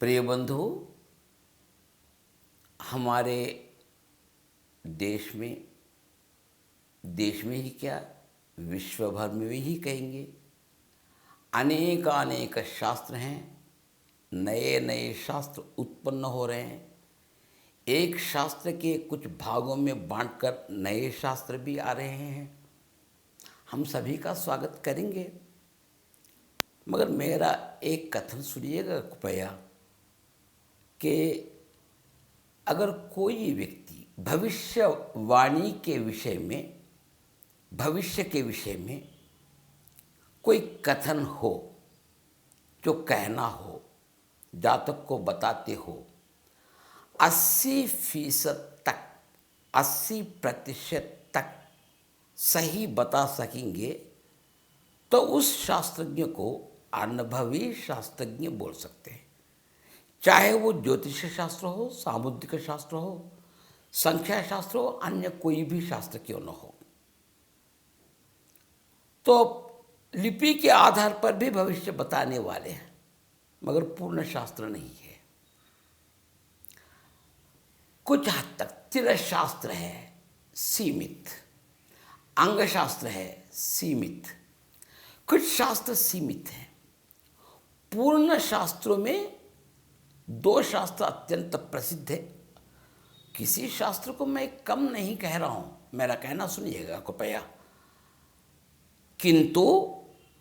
प्रिय बंधु, हमारे देश में ही क्या, विश्व भर में भी ही कहेंगे, अनेक अनेक शास्त्र हैं। नए नए शास्त्र उत्पन्न हो रहे हैं। एक शास्त्र के कुछ भागों में बांटकर नए शास्त्र भी आ रहे हैं। हम सभी का स्वागत करेंगे, मगर मेरा एक कथन सुनिएगा कृपया कि अगर कोई व्यक्ति भविष्यवाणी के विषय में, भविष्य के विषय में कोई कथन हो, जो कहना हो, जातक को बताते हो, 80% तक, 80% तक सही बता सकेंगे तो उस शास्त्रज्ञ को अनुभवी शास्त्रज्ञ बोल सकते हैं। चाहे वो ज्योतिष शास्त्र हो, सामुद्रिक शास्त्र हो, संख्या शास्त्र हो, अन्य कोई भी शास्त्र क्यों न हो। तो लिपि के आधार पर भी भविष्य बताने वाले हैं, मगर पूर्ण शास्त्र नहीं है। कुछ हद तक तिरशास्त्र है सीमित, अंग शास्त्र है सीमित, कुछ शास्त्र सीमित हैं। पूर्ण शास्त्रों में 2 शास्त्र अत्यंत प्रसिद्ध है। किसी शास्त्र को मैं कम नहीं कह रहा हूं, मेरा कहना सुनिएगा कृपया। किंतु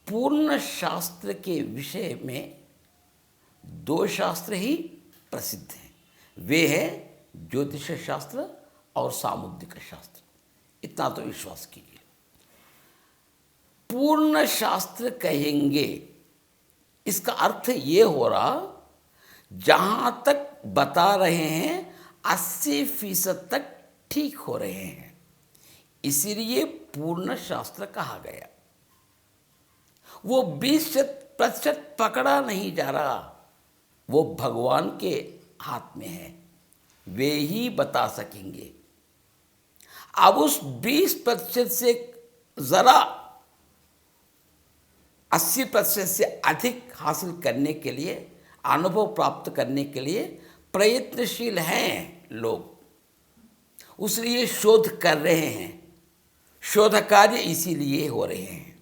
पूर्ण शास्त्र के विषय में 2 शास्त्र ही प्रसिद्ध हैं। वे हैं ज्योतिष शास्त्र और सामुद्रिक शास्त्र। इतना तो विश्वास कीजिए। पूर्ण शास्त्र कहेंगे, इसका अर्थ ये हो रहा, जहां तक बता रहे हैं 80% तक ठीक हो रहे हैं, इसीलिए पूर्ण शास्त्र कहा गया। वो 20% पकड़ा नहीं जा रहा, वो भगवान के हाथ में है, वे ही बता सकेंगे। अब उस 20% से जरा 80% से अधिक हासिल करने के लिए, अनुभव प्राप्त करने के लिए प्रयत्नशील हैं लोग, उसलिए शोध कर रहे हैं। शोध कार्य इसीलिए हो रहे हैं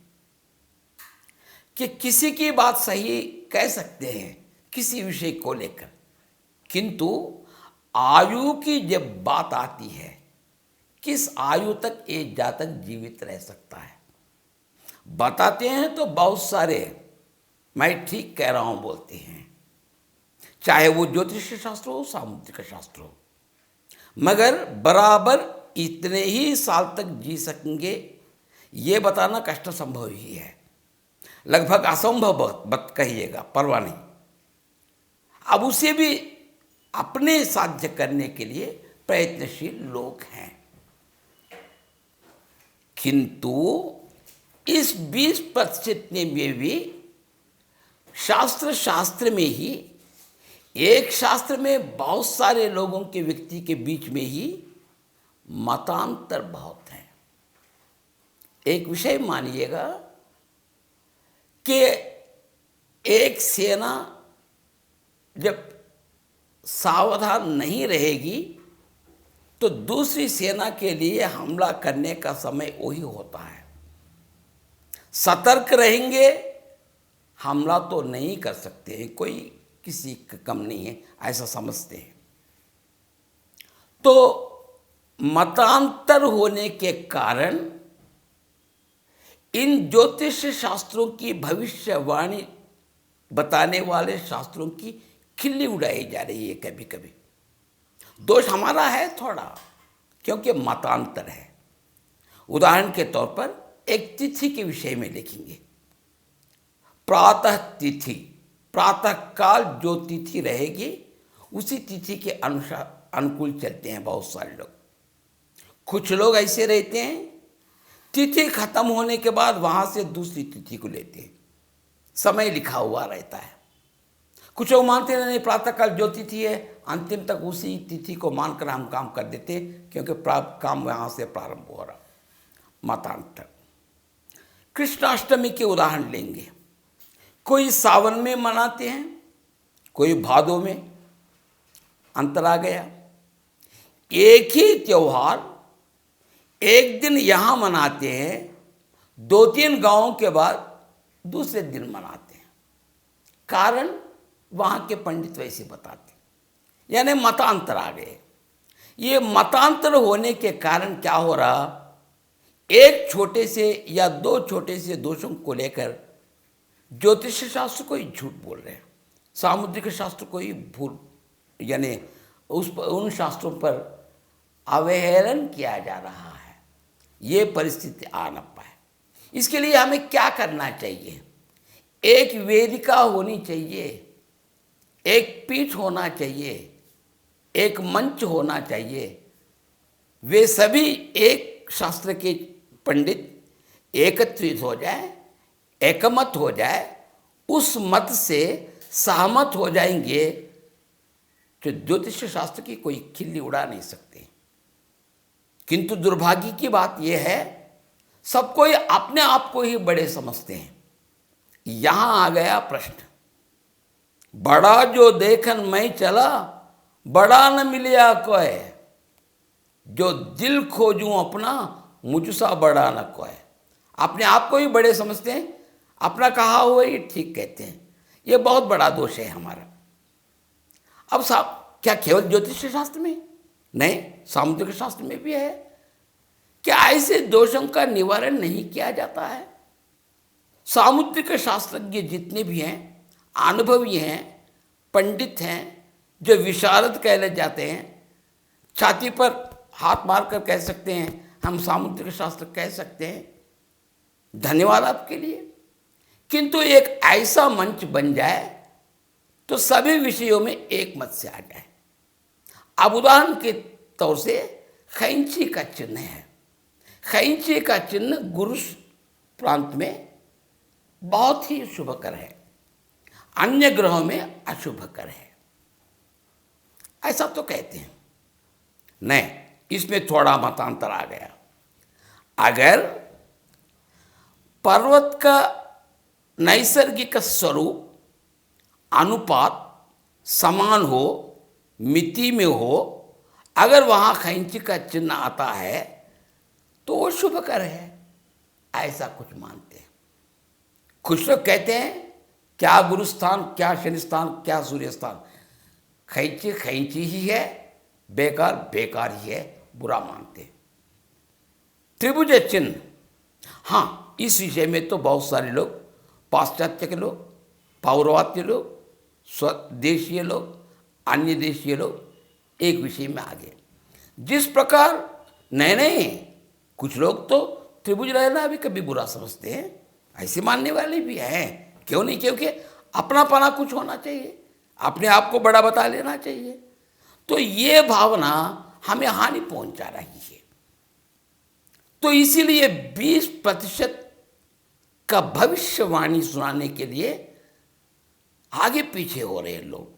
कि किसी की बात सही कह सकते हैं किसी विषय को लेकर, किंतु आयु की जब बात आती है, किस आयु तक एक जातक जीवित रह सकता है, बताते हैं तो बहुत सारे मैं ठीक कह रहा हूं बोलते हैं, चाहे वो ज्योतिष शास्त्र हो, सामुद्रिक शास्त्र हो, मगर बराबर इतने ही साल तक जी सकेंगे ये बताना कष्ट संभव ही है, लगभग असंभव बात कहिएगा, परवाह नहीं। अब उसे भी अपने साध्य करने के लिए प्रयत्नशील लोग हैं, किंतु इस 20% में भी शास्त्र में ही, एक शास्त्र में बहुत सारे लोगों के व्यक्ति के बीच में ही मतांतर बहुत हैं। एक विषय मानिएगा कि एक सेना जब सावधान नहीं रहेगी तो दूसरी सेना के लिए हमला करने का समय वही होता है। सतर्क रहेंगे, हमला तो नहीं कर सकते हैं, कोई किसी का कम नहीं है, ऐसा समझते हैं। तो मतांतर होने के कारण इन ज्योतिष शास्त्रों की, भविष्यवाणी बताने वाले शास्त्रों की खिल्ली उड़ाई जा रही है। कभी कभी दोष हमारा है थोड़ा, क्योंकि मतांतर है। उदाहरण के तौर पर एक तिथि के विषय में लिखेंगे, प्रातः तिथि, प्रातः काल जो तिथि रहेगी उसी तिथि के अनुसार अनुकूल चलते हैं बहुत सारे लोग। कुछ लोग ऐसे रहते हैं, तिथि खत्म होने के बाद वहां से दूसरी तिथि को लेते हैं, समय लिखा हुआ रहता है। कुछ लोग मानते नहीं, प्रातःकाल जो तिथि है अंतिम तक उसी तिथि को मानकर हम काम कर देते, क्योंकि काम वहां से प्रारंभ हो रहा। मतांतर। कृष्णाष्टमी के उदाहरण लेंगे। कोई सावन में मनाते हैं, कोई भादों में अंतर आ गया। एक ही त्योहार एक दिन यहाँ मनाते हैं, 2-3 गांवों के बाद दूसरे दिन मनाते हैं। कारण वहाँ के पंडित वैसे बताते, यानी मतांतर आ गए। ये मतांतर होने के कारण क्या हो रहा, एक छोटे से या 2 छोटे से दोषों को लेकर ज्योतिष शास्त्र को ही झूठ बोल रहे हैं, सामुद्रिक शास्त्र को ही भूल, यानी उन शास्त्रों पर अवहेलन किया जा रहा है। ये परिस्थिति आ न पाए, इसके लिए हमें क्या करना चाहिए? एक वेदिका होनी चाहिए, एक पीठ होना चाहिए, एक मंच होना चाहिए। वे सभी एक शास्त्र के पंडित एकत्रित हो जाए, एकमत हो जाए, उस मत से सहमत हो जाएंगे तो ज्योतिष शास्त्र की कोई खिल्ली उड़ा नहीं सकते। किंतु दुर्भाग्य की बात यह है, सब कोई अपने आप को ही बड़े समझते हैं। यहां आ गया प्रश्न, बड़ा जो देखन मैं चला, बड़ा न मिलिया कोय, जो दिल खोजूं अपना, मुझसा बड़ा न कोय। अपने आप को ही बड़े समझते हैं, अपना कहा हुआ ही ठीक कहते हैं। ये बहुत बड़ा दोष है हमारा। अब साहब, क्या केवल ज्योतिष शास्त्र में नहीं, सामुद्रिक शास्त्र में भी है। क्या ऐसे दोषों का निवारण नहीं किया जाता है? सामुद्रिक शास्त्रज्ञ जितने भी हैं, अनुभवी हैं, पंडित हैं, जो विशारद कहले जाते हैं, छाती पर हाथ मारकर कह सकते हैं हम सामुद्रिक शास्त्र कह सकते हैं, धन्यवाद आपके लिए। किंतु एक ऐसा मंच बन जाए तो सभी विषयों में एक मत से आ जाए। अब उदाहरण के तौर से खैंची का चिन्ह है। खैंची का चिन्ह गुरु प्रांत में बहुत ही शुभकर है, अन्य ग्रहों में अशुभकर है, ऐसा तो कहते हैं। नहीं, इसमें थोड़ा मतांतर आ गया। अगर पर्वत का नैसर्गिक स्वरूप अनुपात समान हो, मिति में हो, अगर वहाँ खैंची का चिन्ह आता है तो वो शुभकर है, ऐसा कुछ मानते हैं। कुछ लोग कहते हैं क्या गुरुस्थान, क्या शनि स्थान, क्या सूर्य स्थान, खैंची खैंची ही है, बेकार बेकार ही है, बुरा मानते हैं। त्रिभुज चिन्ह, हाँ, इस विषय में तो बहुत सारे लोग, पाश्चात्य के लोग, पौरवात्य लोग, स्वदेशीय लोग, अन्य देशीय लोग एक विषय में आ गए। जिस प्रकार नहीं, कुछ लोग तो त्रिभुज रहना भी कभी बुरा समझते हैं, ऐसे मानने वाले भी हैं। क्यों नहीं? क्योंकि अपनापना कुछ होना चाहिए, अपने आप को बड़ा बता लेना चाहिए। तो ये भावना हमें हानि पहुंचा रही है। तो इसीलिए 20% का भविष्यवाणी सुनाने के लिए आगे पीछे हो रहे हैं लोग,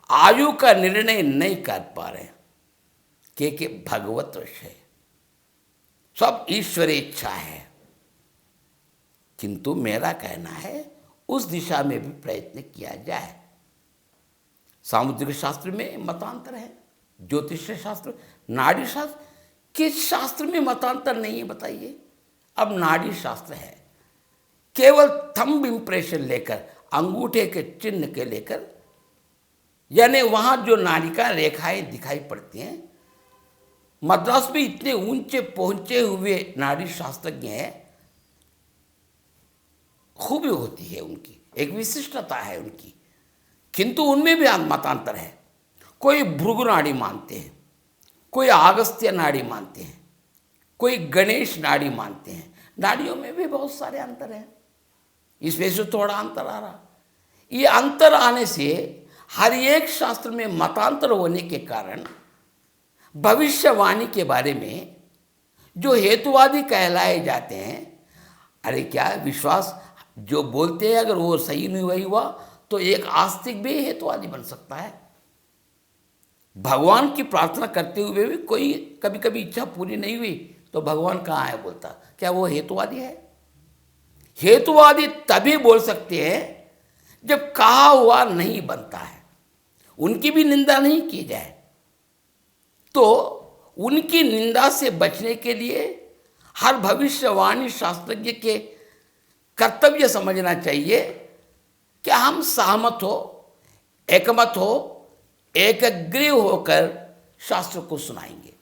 आयु का निर्णय नहीं कर पा रहे, क्योंकि भगवत विषय सब ईश्वर इच्छा है। किंतु मेरा कहना है उस दिशा में भी प्रयत्न किया जाए। सामुद्रिक शास्त्र में मतांतर है, ज्योतिष शास्त्र, नाड़ी शास्त्र, किस शास्त्र में मतांतर नहीं है बताइए? अब नाड़ी शास्त्र है, केवल थंब इंप्रेशन लेकर, अंगूठे के चिन्ह के लेकर, यानी वहाँ जो नाड़िका रेखाएं दिखाई पड़ती हैं, मद्रास में इतने ऊंचे पहुंचे हुए नाड़ी शास्त्रज्ञ हैं, खूबी होती है उनकी, एक विशिष्टता है उनकी, किंतु उनमें भी मतांतर है। कोई भृगु नाड़ी मानते हैं, कोई अगस्त्य नाड़ी मानते हैं, कोई गणेश नाड़ी मानते हैं। नाड़ियों में भी बहुत सारे अंतर हैं, इसमें से थोड़ा अंतर आ रहा। ये अंतर आने से हर एक शास्त्र में मतांतर होने के कारण भविष्यवाणी के बारे में जो हेतुवादी कहलाए जाते हैं, अरे क्या विश्वास जो बोलते हैं, अगर वो सही नहीं वही हुआ तो एक आस्तिक भी हेतुवादी बन सकता है। भगवान की प्रार्थना करते हुए भी कोई कभी कभी इच्छा पूरी नहीं हुई तो भगवान कहाँ है बोलता, क्या वो हेतुवादी है? हेतुवादी तभी बोल सकते हैं जब कहा हुआ नहीं बनता है, उनकी भी निंदा नहीं की जाए, तो उनकी निंदा से बचने के लिए हर भविष्यवाणी शास्त्रज्ञ के कर्तव्य समझना चाहिए कि हम सहमत हो, एकमत हो, एकग्रीव होकर शास्त्र को सुनाएंगे।